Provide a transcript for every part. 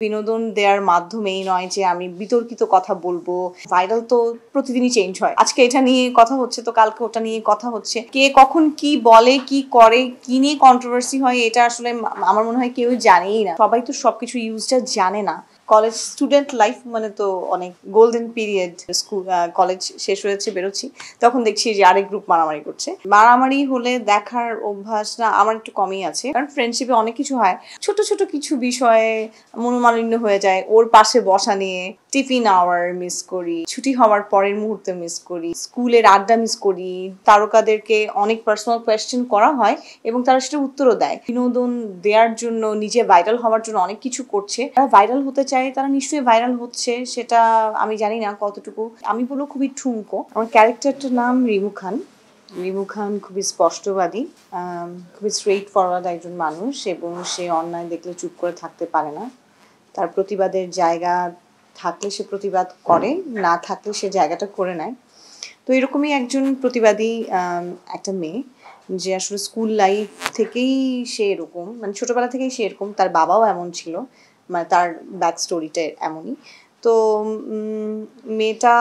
বিনোদন দেওয়ার মাধ্যমেই নয় যে আমি বিতর্কিত কথা বলবো। ভাইরাল তো প্রতিদিনই চেঞ্জ হয়, আজকে এটা নিয়ে কথা হচ্ছে তো কালকে ওটা নিয়ে কথা হচ্ছে, কে কখন কি বলে কি করে কি নিয়ে কন্ট্রোভার্সি হয় এটা আসলে আমার মনে হয় কেউ জানেই না, সবাই তো সবকিছু ইউজটা জানে না। কলেজ স্টুডেন্ট লাইফ মানে তো অনেক গোল্ডেন পিরিয়ড। স্কুল কলেজ শেষ হয়েছে, বেরোচ্ছি, তখন দেখছি যে আরেক গ্রুপ মারামারি করছে। মারামারি হলে দেখার অভ্যাস না আমার একটু কমই আছে, কারণ ফ্রেন্ডশিপে অনেক কিছু হয়, ছোট ছোট কিছু বিষয়ে মনোমালিন্য হয়ে যায়। ওর পাশে বসা নিয়ে টিফিন আওয়ার মিস করি, ছুটি হওয়ার পরের মুহূর্তে মিস করি, স্কুলের আড্ডা মিস করি। তারকাদেরকে অনেক পার্সোনাল কোয়েশ্চেন করা হয় এবং তারা সেটা উত্তরও দেয়। বিনোদন দেওয়ার জন্য, নিজে ভাইরাল হওয়ার জন্য অনেক কিছু করছে। তারা ভাইরাল হতে চায়, তারা নিশ্চয়ই ভাইরাল হচ্ছে, সেটা আমি জানি না কতটুকু। আমি বলবো খুবই ঠুনকো। আমার ক্যারেক্টারটার নাম রিমু খান। রিমু খান খুবই স্পষ্টবাদী, খুবই স্ট্রেইট ফরওয়ার্ড একজন মানুষ, এবং সে অন্যায় দেখলে চুপ করে থাকতে পারে না। তার প্রতিবাদের জায়গা থাকলে সে প্রতিবাদ করে, না থাকলে সে জায়গাটা করে নেয়। তো এরকমই একজন প্রতিবাদী একটা মেয়ে, যে আসলে স্কুল লাইফ থেকেই সে এরকম, মানে ছোটবেলা থেকেই সে এরকম। তার বাবাও এমন ছিল, মানে তার ব্যাক স্টোরিটা এমনই। তো মেয়েটা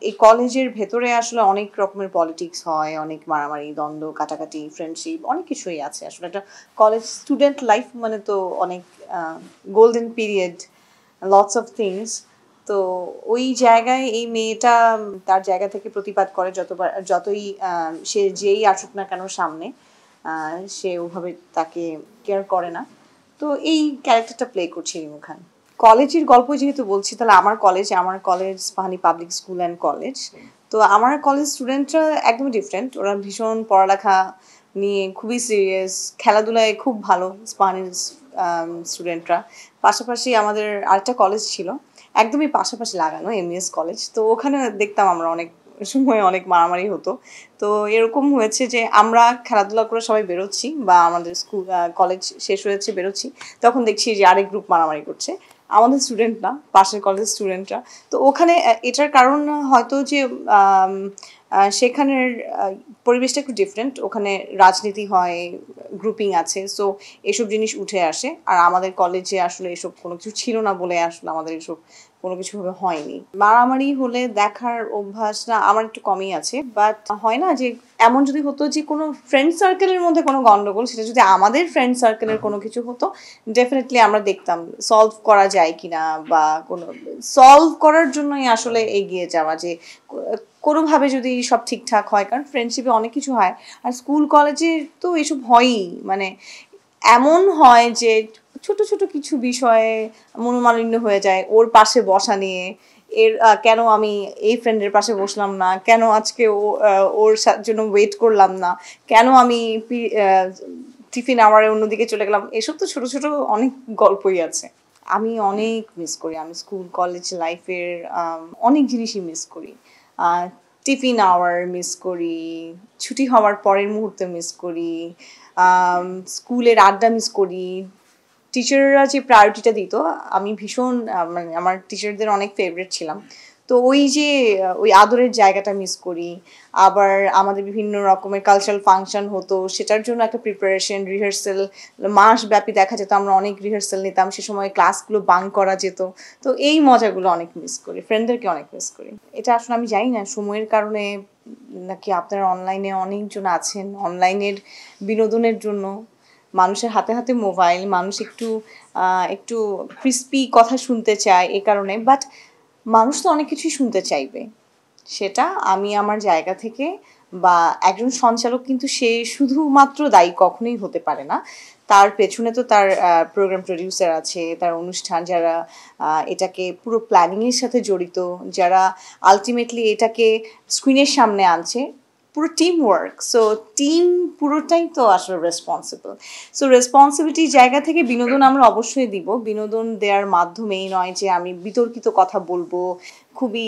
এই কলেজের ভেতরে আসলে অনেক রকমের পলিটিক্স হয়, অনেক মারামারি, দ্বন্দ্ব, কাটাকাটি, ফ্রেন্ডশিপ, অনেক কিছুই আছে। আসলে একটা কলেজ স্টুডেন্ট লাইফ মানে তো অনেক golden period, lots of things. তো ওই জায়গায় এই মেয়েটা তার জায়গা থেকে প্রতিবাদ করে, যতই সে যেই আসুক না কেন সামনে, সে ওভাবে তাকে কেয়ার করে না। তো এই ক্যারেক্টারটা প্লে করছে রিমু খান। কলেজের গল্প যেহেতু বলছি, তাহলে আমার college Pahani public school and college. তো আমার কলেজ স্টুডেন্টরা একদম ডিফারেন্ট, ওরা ভীষণ পড়ালেখা নিয়ে খুবই সিরিয়াস, খেলাধুলায় খুব ভালো স্পানিশ স্টুডেন্টরা। পাশাপাশি আমাদের আরেকটা কলেজ ছিল একদমই পাশাপাশি লাগানো, এমইএস কলেজ। তো ওখানে দেখতাম আমরা অনেক সময় অনেক মারামারি হতো। তো এরকম হয়েছে যে আমরা খেলাধুলা করে সবাই বেরোচ্ছি, বা আমাদের স্কুল কলেজ শেষ হয়েছে, বেরোচ্ছি, তখন দেখছি যে আরেক গ্রুপ মারামারি করছে, আমাদের স্টুডেন্ট না, পাশের কলেজের স্টুডেন্টরা। তো ওখানে এটার কারণ হয়তো যে সেখানের পরিবেশটা একটু ডিফারেন্ট, ওখানে রাজনীতি হয়, গ্রুপিং আছে, সো এসব জিনিস উঠে আসে। আর আমাদের কলেজে আসলে এসব কোনো কিছু ছিল না বলে আসলে আমাদের এসব কোনো কিছু ভাবে হয়নি। মারামারি হলে দেখার অভ্যাস না আমার একটু কমই আছে, বাট হয় না যে এমন যদি হতো যে কোনো ফ্রেন্ড সার্কেলের মধ্যে কোনো গন্ডগোল, সেটা যদি আমাদের ফ্রেন্ড সার্কেলের কোনো কিছু হতো, ডেফিনেটলি আমরা দেখতাম সলভ করা যায় কিনা, বা কোনো সলভ করার জন্যই আসলে এগিয়ে যাওয়া, যে কোনোভাবে যদি সব ঠিকঠাক হয়, কারণ ফ্রেন্ডশিপে অনেক কিছু হয়। আর স্কুল কলেজে তো এসব হয়ই, মানে এমন হয় যে ছোট ছোট কিছু বিষয়ে মনোমালিন্য হয়ে যায়। ওর পাশে বসা নিয়ে, এর কেন আমি এই ফ্রেন্ডের পাশে বসলাম না, কেন আজকে ওর জন্য ওয়েট করলাম না, কেন আমি টিফিন আওয়ারে অন্যদিকে চলে গেলাম, এসব তো ছোট ছোট অনেক গল্পই আছে। আমি অনেক মিস করি, আমি স্কুল কলেজ লাইফের অনেক জিনিসই মিস করি। টিফিন আওয়ার মিস করি, ছুটি হওয়ার পরের মুহূর্তে মিস করি, স্কুলের আড্ডা মিস করি, টিচাররা যে প্রায়োরিটিটা দিত। আমি ভীষণ মানে আমার টিচারদের অনেক ফেভারিট ছিলাম। তো ওই যে ওই আদরের জায়গাটা মিস করি। আবার আমাদের বিভিন্ন রকমের কালচারাল ফাংশন হতো, সেটার জন্য একটা প্রিপারেশন, রিহার্সেল, মাসব্যাপী দেখা যেত, আমরা অনেক রিহার্সেল নিতাম, সে সময় ক্লাসগুলো বাঙ্ক করা যেত। তো এই মজাগুলো অনেক মিস করি, ফ্রেন্ডদেরকে অনেক মিস করি। এটা আসলে আমি জানি না সময়ের কারণে নাকি আপনারা অনলাইনে অনেকজন আছেন, অনলাইনের বিনোদনের জন্য মানুষের হাতে হাতে মোবাইল, মানুষ একটু একটু ক্রিস্পি কথা শুনতে চায় এ কারণে। বাট মানুষ তো অনেক কিছুই শুনতে চাইবে, সেটা আমি আমার জায়গা থেকে, বা একজন সঞ্চালক কিন্তু সে শুধুমাত্র দায়ী কখনোই হতে পারে না। তার পেছনে তো তার প্রোগ্রাম প্রডিউসার আছে, তার অনুষ্ঠান, যারা এটাকে পুরো প্ল্যানিংয়ের সাথে জড়িত, যারা আলটিমেটলি এটাকে স্ক্রিনের সামনে আনছে, পুরো টিম ওয়ার্ক। সো টিম পুরোটাই তো আসলে রেসপন্সিবল। সো রেসপন্সিবিলিটির জায়গা থেকে বিনোদন আমরা অবশ্যই দিব, বিনোদন দেওয়ার মাধ্যমেই নয় যে আমি বিতর্কিত কথা বলবো, খুবই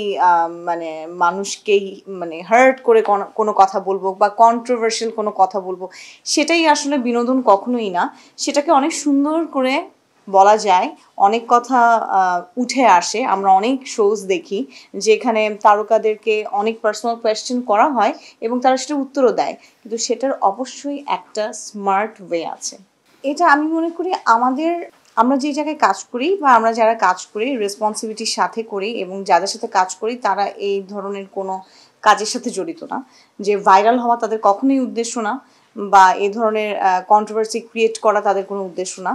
মানে মানুষকেই মানে হার্ট করে কোনো কথা বলবো, বা কন্ট্রোভার্সিয়াল কোনো কথা বলবো, সেটাই আসলে বিনোদন কখনোই না। সেটাকে অনেক সুন্দর করে বলা যায়, অনেক কথা উঠে আসে। আমরা অনেক শোজ দেখি যেখানে তারকাদেরকে অনেক পার্সোনাল কোয়েশ্চেন করা হয় এবং তারা সেটার উত্তরও দেয়, কিন্তু সেটার অবশ্যই একটা স্মার্ট ওয়ে আছে। এটা আমি মনে করি আমরা যে জায়গায় কাজ করি বা আমরা যারা কাজ করি রেসপন্সিবিলিটির সাথে করি এবং যাদের সাথে কাজ করি তারা এই ধরনের কোনো কাজের সাথে জড়িত না, যে ভাইরাল হওয়া তাদের কখনোই উদ্দেশ্য না বা এই ধরনের কন্ট্রোভার্সি ক্রিয়েট করা তাদের কোনো উদ্দেশ্য না।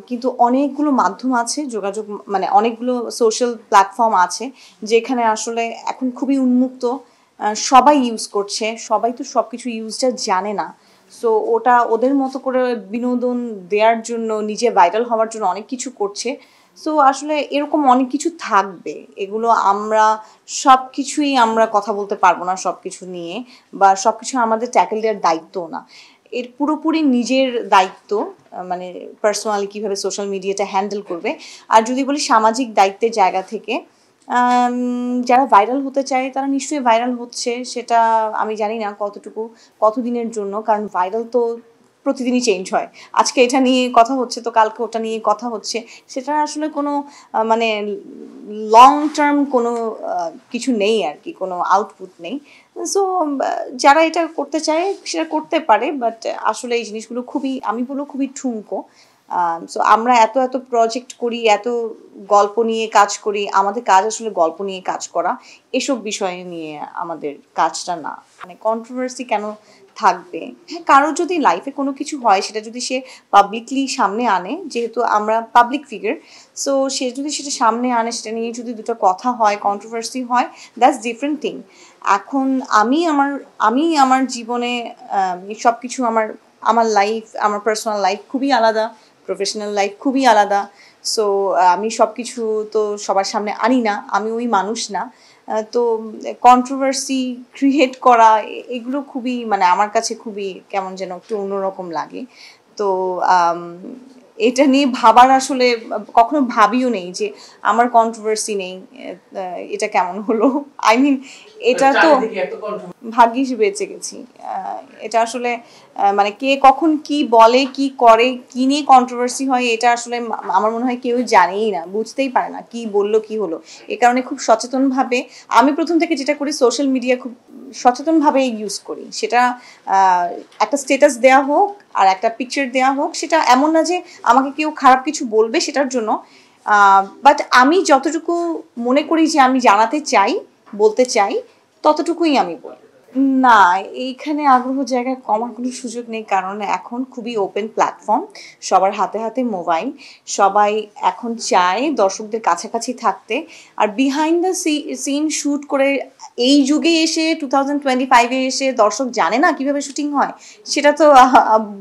কিন্তু অনেকগুলো মাধ্যম আছে যোগাযোগ, মানে অনেকগুলো সোশ্যাল প্ল্যাটফর্ম আছে যেখানে আসলে এখন খুবই উন্মুক্ত, সবাই ইউজ করছে, সবাই তো সব কিছু ইউজটা জানে না। সো ওটা ওদের মতো করে বিনোদন দেওয়ার জন্য, নিজে ভাইরাল হওয়ার জন্য অনেক কিছু করছে। সো আসলে এরকম অনেক কিছু থাকবে, এগুলো আমরা সব কিছুই আমরা কথা বলতে পারবো না সব কিছু নিয়ে, বা সব কিছু আমাদের ট্যাকেল দেওয়ার দায়িত্বও না। এর পুরোপুরি নিজের দায়িত্ব, মানে পার্সোনালি কীভাবে সোশ্যাল মিডিয়াটা হ্যান্ডেল করবে। আর যদি বলি সামাজিক দায়িত্বের জায়গা থেকে, যারা ভাইরাল হতে চায় তারা নিশ্চয়ই ভাইরাল হচ্ছে, সেটা আমি জানি না কতদিনের জন্য, কারণ ভাইরাল তো প্রতিদিনই চেঞ্জ হয়। আজকে এটা নিয়ে কথা হচ্ছে তো কালকে ওটা নিয়ে কথা হচ্ছে, সেটা আসলে কোনো মানে লং টার্ম কোনো কিছু নেই আর কি, কোনো আউটপুট নেই। সো যারা এটা করতে চায় সেটা করতে পারে, বাট আসলে এই জিনিসগুলো খুবই, আমি বলবো খুবই ঠুনকো। সো আমরা এত এত প্রজেক্ট করি, এত গল্প নিয়ে কাজ করি, আমাদের কাজ আসলে গল্প নিয়ে কাজ করা, এসব বিষয় নিয়ে আমাদের কাজটা না। মানে কন্ট্রোভার্সি কেন থাকবে? হ্যাঁ, কারো যদি লাইফে কোনো কিছু হয় সেটা যদি সে পাবলিকলি সামনে আনে, যেহেতু আমরা পাবলিক ফিগার, সো সে যদি সেটা সামনে আনে, সেটা নিয়ে যদি দুটো কথা হয়, কন্ট্রোভার্সি হয়, দ্যাটস ডিফারেন্ট থিং। এখন আমি আমার জীবনে সব কিছু, আমার লাইফ, আমার পার্সোনাল লাইফ খুবই আলাদা, প্রফেশনাল লাইফ খুবই আলাদা। সো আমি সব কিছু তো সবার সামনে আনি না, আমি ওই মানুষ না। তো কন্ট্রোভার্সি ক্রিয়েট করা এগুলো খুবই, মানে আমার কাছে খুবই কেমন যেন একটু অন্যরকম লাগে। তো এটা নিয়ে ভাবার আসলে কখনো ভাবিও নেই যে আমার কন্ট্রোভার্সি নেই, এটা কেমন হলো। আই মিন এটা তো ভাগ্যিস বেঁচে গেছি। এটা আসলে মানে কে কখন কি বলে, কি করে, কি নিয়ে কন্ট্রোভার্সি হয়, এটা আসলে আমার মনে হয় কেউ জানেই না, বুঝতেই পারে না কি বললো কি হলো। এ কারণে খুব সচেতনভাবে আমি প্রথম থেকে যেটা করি, সোশ্যাল মিডিয়া খুব সচেতনভাবে ইউজ করি। সেটা একটা স্ট্যাটাস দেওয়া হোক আর একটা পিকচার দেওয়া হোক, সেটা এমন না যে আমাকে কেউ খারাপ কিছু বলবে সেটার জন্য, বাট আমি যতটুকু মনে করি যে আমি জানাতে চাই, বলতে চাই, ততটুকুই আমি বলি। না, এইখানে আগ্রহ জায়গায় কমার কোনো সুযোগ নেই, কারণ এখন খুবই ওপেন প্ল্যাটফর্ম, সবার হাতে হাতে মোবাইল, সবাই এখন চায় দর্শকদের কাছাকাছি থাকতে। আর বিহাইন্ড দ্য সিন শ্যুট করে এই যুগে এসে 2025-এ এসে দর্শক জানে না কিভাবে শুটিং হয়, সেটা তো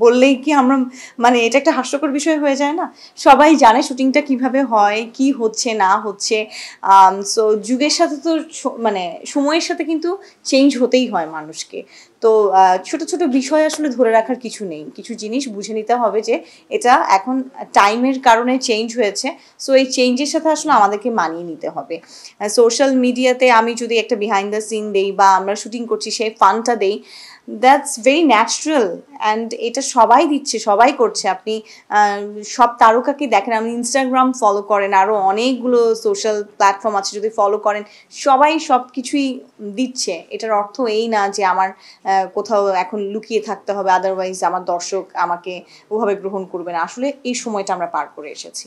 বললেই কি আমরা, মানে এটা একটা হাস্যকর বিষয় হয়ে যায় না? সবাই জানে শুটিংটা কিভাবে হয়, কি হচ্ছে না হচ্ছে। সো যুগের সাথে তো মানে সময়ের সাথে কিন্তু চেঞ্জ হতেই হয় মানুষকে। তো ছোট ছোট বিষয় আসলে ধরে রাখার কিছু নেই, কিছু জিনিস বুঝে নিতে হবে যে এটা এখন টাইমের কারণে চেঞ্জ হয়েছে। সো এই চেঞ্জের সাথে আসলে আমাদেরকে মানিয়ে নিতে হবে। সোশ্যাল মিডিয়াতে আমি যদি একটা বিহাইন্ড দ্য সিন দেই বা আমরা শুটিং করছি সেই ফানটা দেই, দ্যাটস ভেরি ন্যাচারাল অ্যান্ড এটা সবাই দিচ্ছে, সবাই করছে। আপনি সব তারকাকে দেখেন, আপনি ইনস্টাগ্রাম ফলো করেন, আরও অনেকগুলো সোশ্যাল প্ল্যাটফর্ম আছে, যদি ফলো করেন সবাই সব কিছুই দিচ্ছে। এটার অর্থ এই না যে আমার কোথাও এখন লুকিয়ে থাকতে হবে, আদারওয়াইজ আমার দর্শক আমাকে ওভাবে গ্রহণ করবে না। আসলে এই সময়টা আমরা পার করে এসেছি।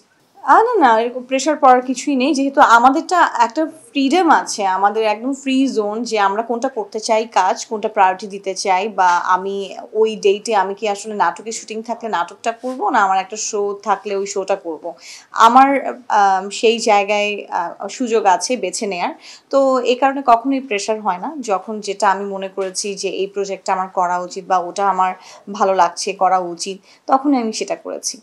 না না, এরকম প্রেশার পড়ার কিছুই নেই, যেহেতু আমাদেরটা একটা ফ্রিডম আছে, আমাদের একদম ফ্রি জোন, যে আমরা কোনটা করতে চাই কাজ, কোনটা প্রায়োরিটি দিতে চাই। বা আমি ওই ডেটে আমি কি আসলে নাটকের শুটিং থাকলে নাটকটা করব, না আমার একটা শো থাকলে ওই শোটা করব, আমার সেই জায়গায় সুযোগ আছে বেছে নেয়ার। তো এই কারণে কখনোই প্রেশার হয় না। যখন যেটা আমি মনে করেছি যে এই প্রজেক্টটা আমার করা উচিত বা ওটা আমার ভালো লাগছে, করা উচিত, তখনই আমি সেটা করেছি।